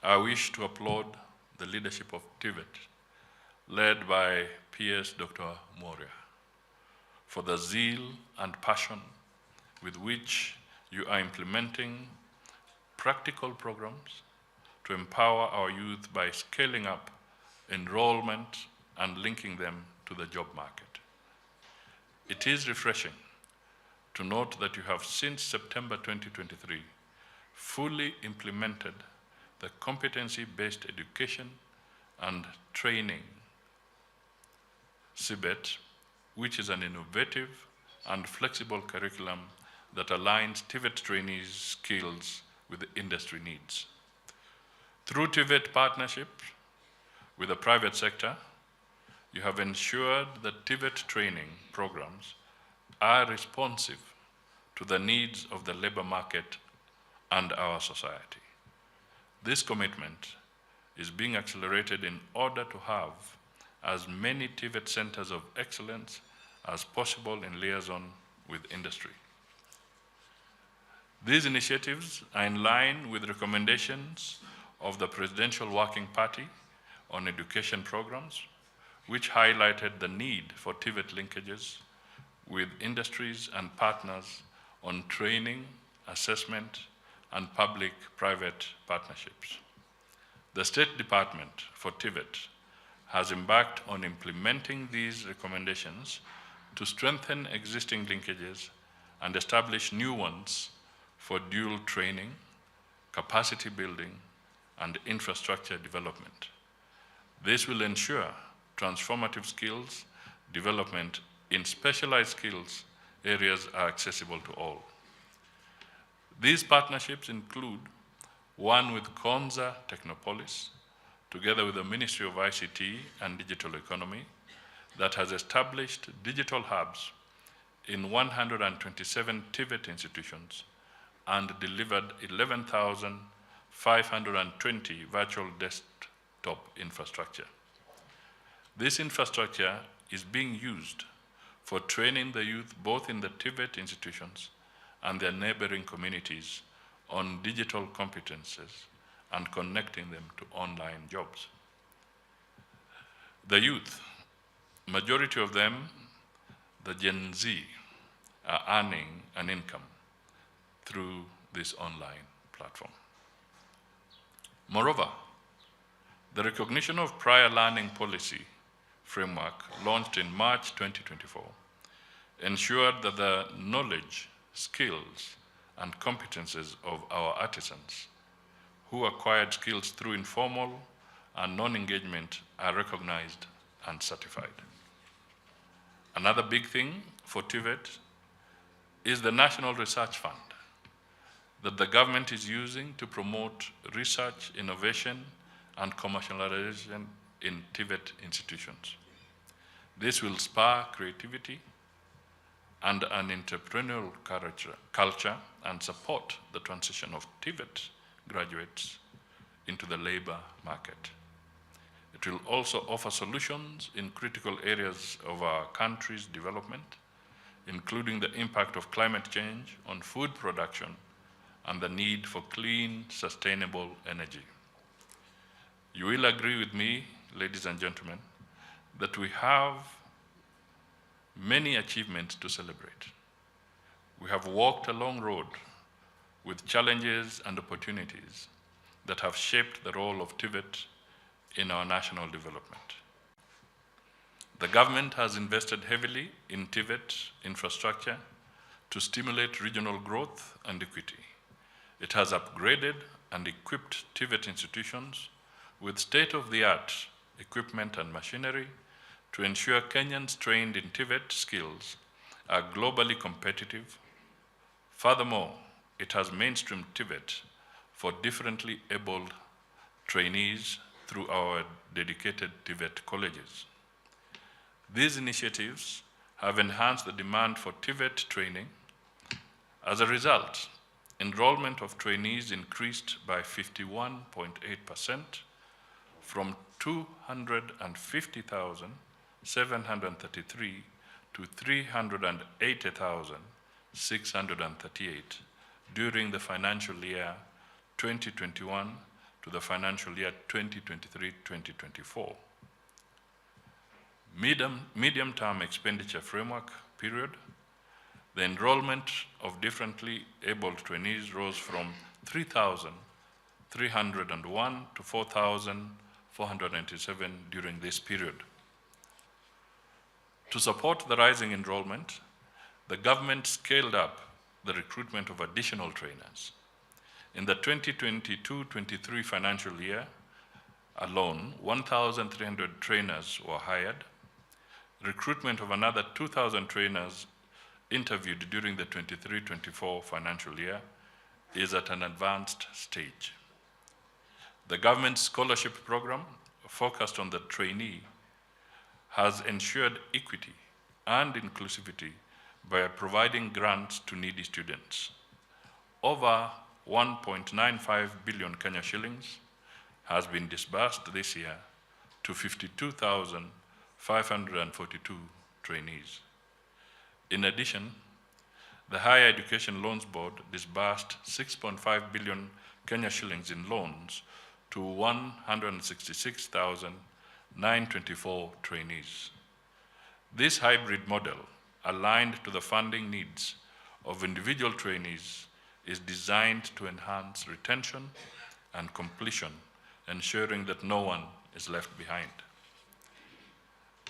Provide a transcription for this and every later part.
I wish to applaud the leadership of TVET, led by PS Dr. Moria, for the zeal and passion with which you are implementing practical programs to empower our youth by scaling up enrollment and linking them to the job market. It is refreshing to note that you have, since September 2023, fully implemented the competency-based education and training, TVET, which is an innovative and flexible curriculum that aligns TVET trainees' skills with the industry needs. Through TVET partnerships with the private sector, you have ensured that TVET training programs are responsive to the needs of the labor market and our society. This commitment is being accelerated in order to have as many TVET centers of excellence as possible in liaison with industry. These initiatives are in line with recommendations of the Presidential Working Party on education programs, which highlighted the need for TVET linkages with industries and partners on training, assessment, and public-private partnerships. The State Department for TVET has embarked on implementing these recommendations to strengthen existing linkages and establish new ones for dual training, capacity building, and infrastructure development. This will ensure transformative skills development in specialized skills areas are accessible to all. These partnerships include one with Konza Technopolis, together with the Ministry of ICT and Digital Economy, that has established digital hubs in 127 TVET institutions and delivered 11,520 virtual desktop infrastructure. This infrastructure is being used for training the youth both in the TVET institutions and their neighboring communities on digital competences and connecting them to online jobs. The youth, majority of them, the Gen Z, are earning an income through this online platform. Moreover, the recognition of prior learning policy framework launched in March 2024 ensured that the knowledge, skills, and competences of our artisans who acquired skills through informal and non-engagement are recognized and certified. Another big thing for TVET is the National Research Fund that the government is using to promote research, innovation, and commercialization in TVET institutions. This will spur creativity and an entrepreneurial culture and support the transition of TVET graduates into the labor market. It will also offer solutions in critical areas of our country's development, including the impact of climate change on food production and the need for clean, sustainable energy. You will agree with me, ladies and gentlemen, that we have many achievements to celebrate. We have walked a long road with challenges and opportunities that have shaped the role of TVET in our national development. The government has invested heavily in TVET infrastructure to stimulate regional growth and equity. It has upgraded and equipped TVET institutions with state-of-the-art equipment and machinery to ensure Kenyans trained in TVET skills are globally competitive. Furthermore, it has mainstreamed TVET for differently abled trainees through our dedicated TVET colleges. These initiatives have enhanced the demand for TVET training. As a result, enrollment of trainees increased by 51.8% from 250,733 to 380,638 during the financial year 2021 to to the financial year 2023-2024. Medium-term expenditure framework period, the enrollment of differently abled trainees rose from 3,301 to 4,497 during this period. To support the rising enrollment, the government scaled up the recruitment of additional trainers. In the 2022-23 financial year alone, 1,300 trainers were hired. Recruitment of another 2,000 trainers interviewed during the 23-24 financial year is at an advanced stage. The government scholarship program focused on the trainee has ensured equity and inclusivity by providing grants to needy students. Over 1.95 billion Kenya shillings has been disbursed this year to 52,542 trainees. In addition, the Higher Education Loans Board disbursed 6.5 billion Kenya shillings in loans to 166,924 trainees. This hybrid model, aligned to the funding needs of individual trainees, is designed to enhance retention and completion, ensuring that no one is left behind.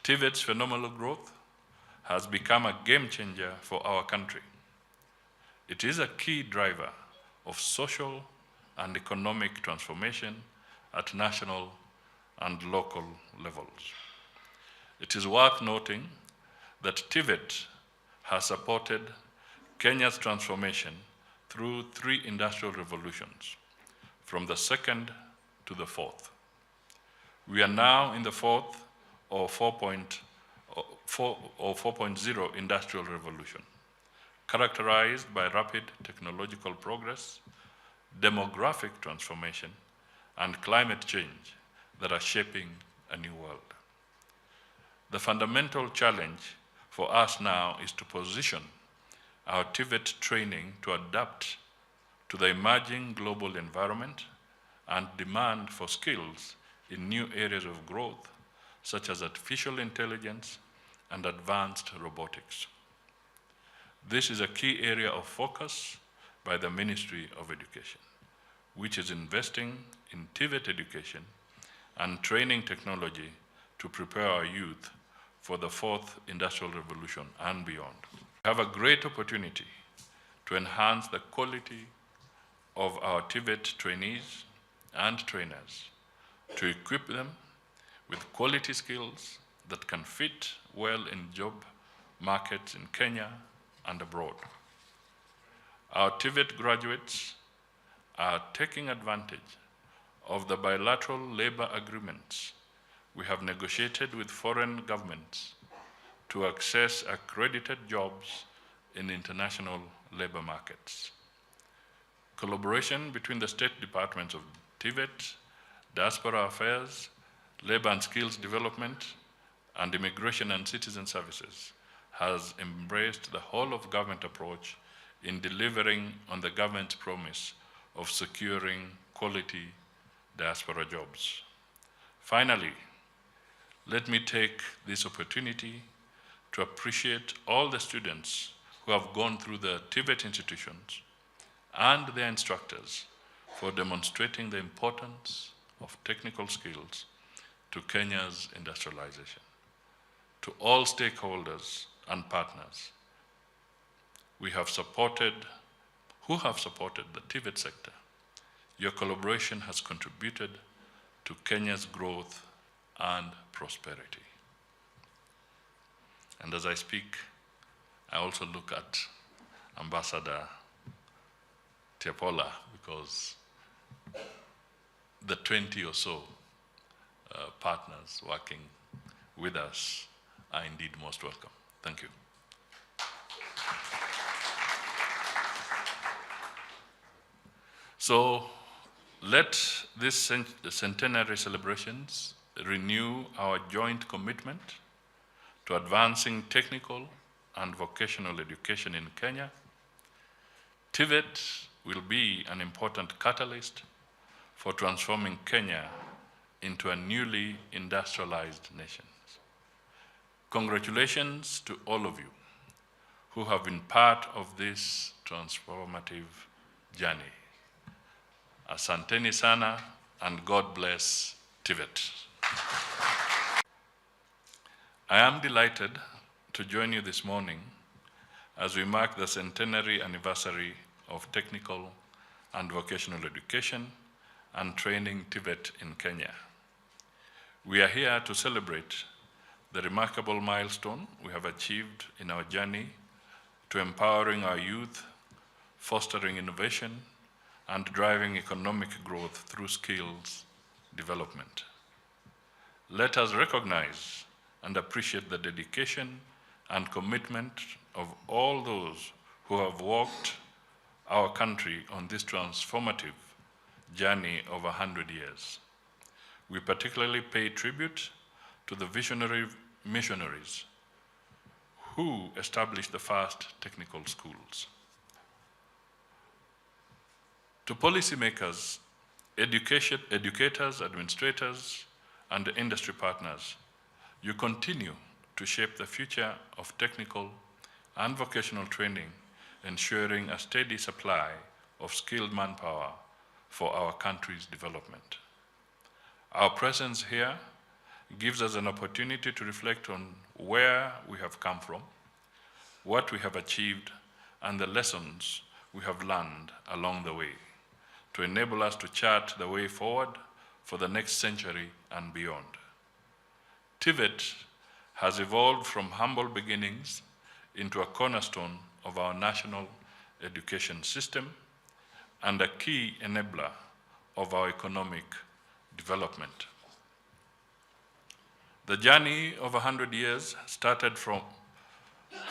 TVET's phenomenal growth has become a game changer for our country. It is a key driver of social and economic transformation at national and local levels. It is worth noting that TVET has supported Kenya's transformation through 3 industrial revolutions, from the second to the fourth. We are now in the fourth or 4.0 industrial revolution, characterized by rapid technological progress, demographic transformation, and climate change that are shaping a new world. The fundamental challenge for us now is to position our TVET training to adapt to the emerging global environment and demand for skills in new areas of growth, such as artificial intelligence and advanced robotics. This is a key area of focus by the Ministry of Education, which is investing in TVET education and training technology to prepare our youth for the fourth industrial revolution and beyond. We have a great opportunity to enhance the quality of our TVET trainees and trainers, to equip them with quality skills that can fit well in job markets in Kenya and abroad. Our TVET graduates are taking advantage of the bilateral labor agreements we have negotiated with foreign governments to access accredited jobs in international labor markets. Collaboration between the state departments of TVET, Diaspora Affairs, Labor and Skills Development, and Immigration and Citizen Services has embraced the whole of government approach in delivering on the government's promise of securing quality diaspora jobs. Finally, let me take this opportunity to appreciate all the students who have gone through the TVET institutions and their instructors for demonstrating the importance of technical skills to Kenya's industrialization. To all stakeholders and partners who have supported the TVET sector, your collaboration has contributed to Kenya's growth and prosperity. And as I speak, I also look at Ambassador Tiapola, because the 20 or so partners working with us are indeed most welcome. Thank you. So let this centenary celebrations renew our joint commitment to advancing technical and vocational education in Kenya. TVET will be an important catalyst for transforming Kenya into a newly industrialized nation. Congratulations to all of you who have been part of this transformative journey. Asanteni sana, and God bless TVET. I am delighted to join you this morning as we mark the centenary anniversary of technical and vocational education and training TVET in Kenya. We are here to celebrate the remarkable milestone we have achieved in our journey to empowering our youth, fostering innovation, and driving economic growth through skills development. Let us recognize and appreciate the dedication and commitment of all those who have walked our country on this transformative journey of 100 years. We particularly pay tribute to the visionary missionaries who established the first technical schools. To policymakers, educators, administrators, and industry partners, you continue to shape the future of technical and vocational training, ensuring a steady supply of skilled manpower for our country's development. Our presence here gives us an opportunity to reflect on where we have come from, what we have achieved, and the lessons we have learned along the way to enable us to chart the way forward for the next century and beyond. TVET has evolved from humble beginnings into a cornerstone of our national education system and a key enabler of our economic development. The journey of 100 years started from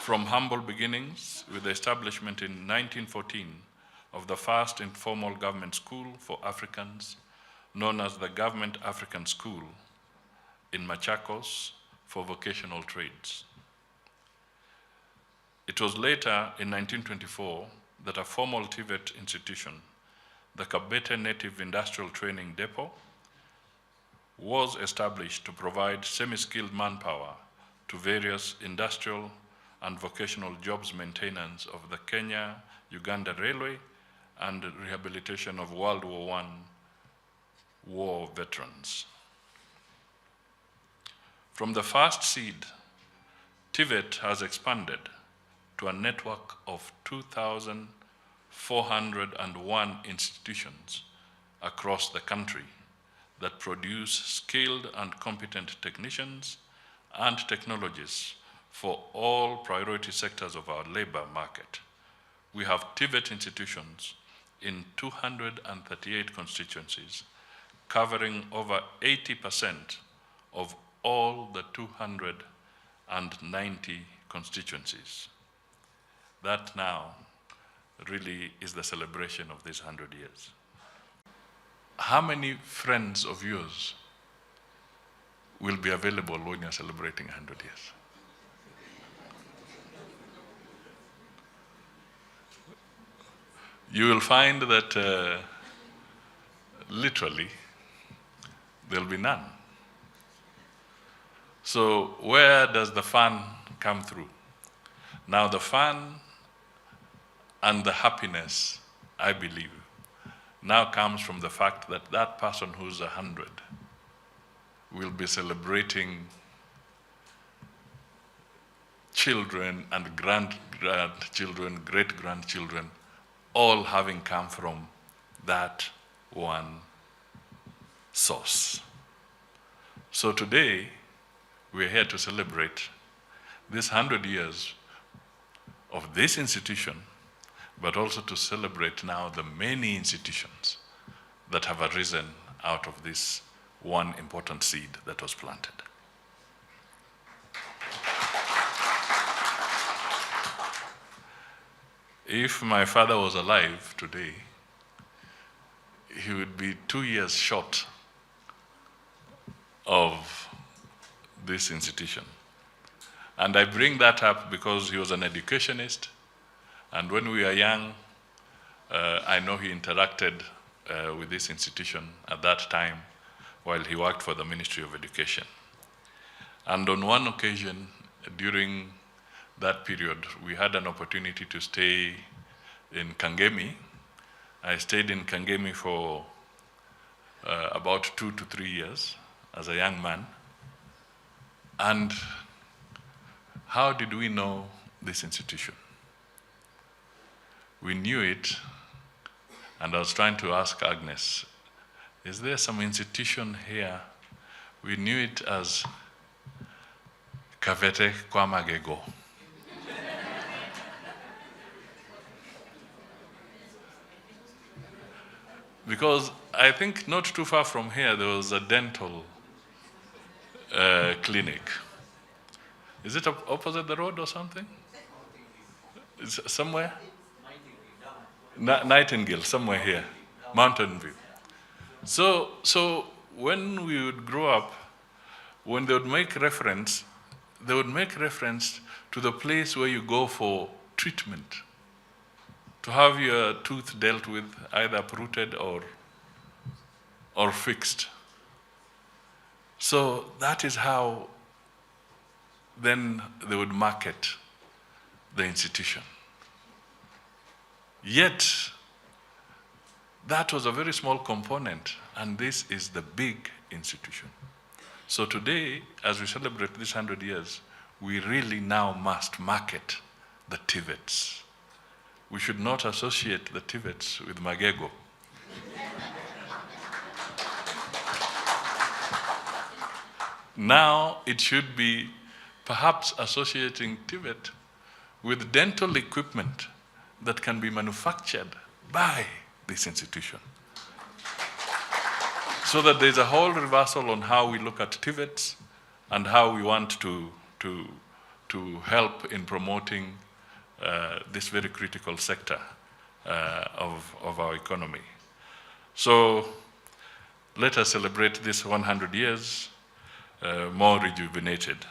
humble beginnings with the establishment in 1914 of the first informal government school for Africans, known as the Government African School in Machakos for vocational trades. It was later in 1924 that a formal TVET institution, the Kabete Native Industrial Training Depot, was established to provide semi-skilled manpower to various industrial and vocational jobs maintenance of the Kenya-Uganda Railway and rehabilitation of World War I war veterans. From the first seed, TVET has expanded to a network of 2,401 institutions across the country that produce skilled and competent technicians and technologists for all priority sectors of our labor market. We have TVET institutions in 238 constituencies, covering over 80% of all the 290 constituencies. That now really is the celebration of these 100 years. How many friends of yours will be available when you're celebrating 100 years? You will find that literally there'll be none. So where does the fun come through? Now the fun and the happiness, I believe, now comes from the fact that that person who's 100 will be celebrating children and grandchildren, great-grandchildren, all having come from that one source. So today, we're here to celebrate this 100 years of this institution, but also to celebrate now the many institutions that have arisen out of this one important seed that was planted. If my father was alive today, he would be 2 years short of this institution. And I bring that up because he was an educationist, and when we were young, I know he interacted with this institution at that time while he worked for the Ministry of Education. And on one occasion during that period, we had an opportunity to stay in Kangemi. I stayed in Kangemi for about 2 to 3 years as a young man. And how did we know this institution? We knew it, and I was trying to ask Agnes, is there some institution here? We knew it as Kavete kwa Magego. Because I think not too far from here, there was a dental clinic. Is it opposite the road or something? It's somewhere? Nightingale, somewhere here, Mountain View. So when we would grow up, when they would make reference to the place where you go for treatment, to have your tooth dealt with, either uprooted or fixed. So that is how then they would market the institution. Yet, that was a very small component, and this is the big institution. So today, as we celebrate this 100 years, we really now must market the TVETs. We should not associate the TVETs with Magego. Now it should be perhaps associating TVET with dental equipment that can be manufactured by this institution. So that there's a whole reversal on how we look at TVETs and how we want to help in promoting this very critical sector of our economy. So let us celebrate this 100 years more rejuvenated.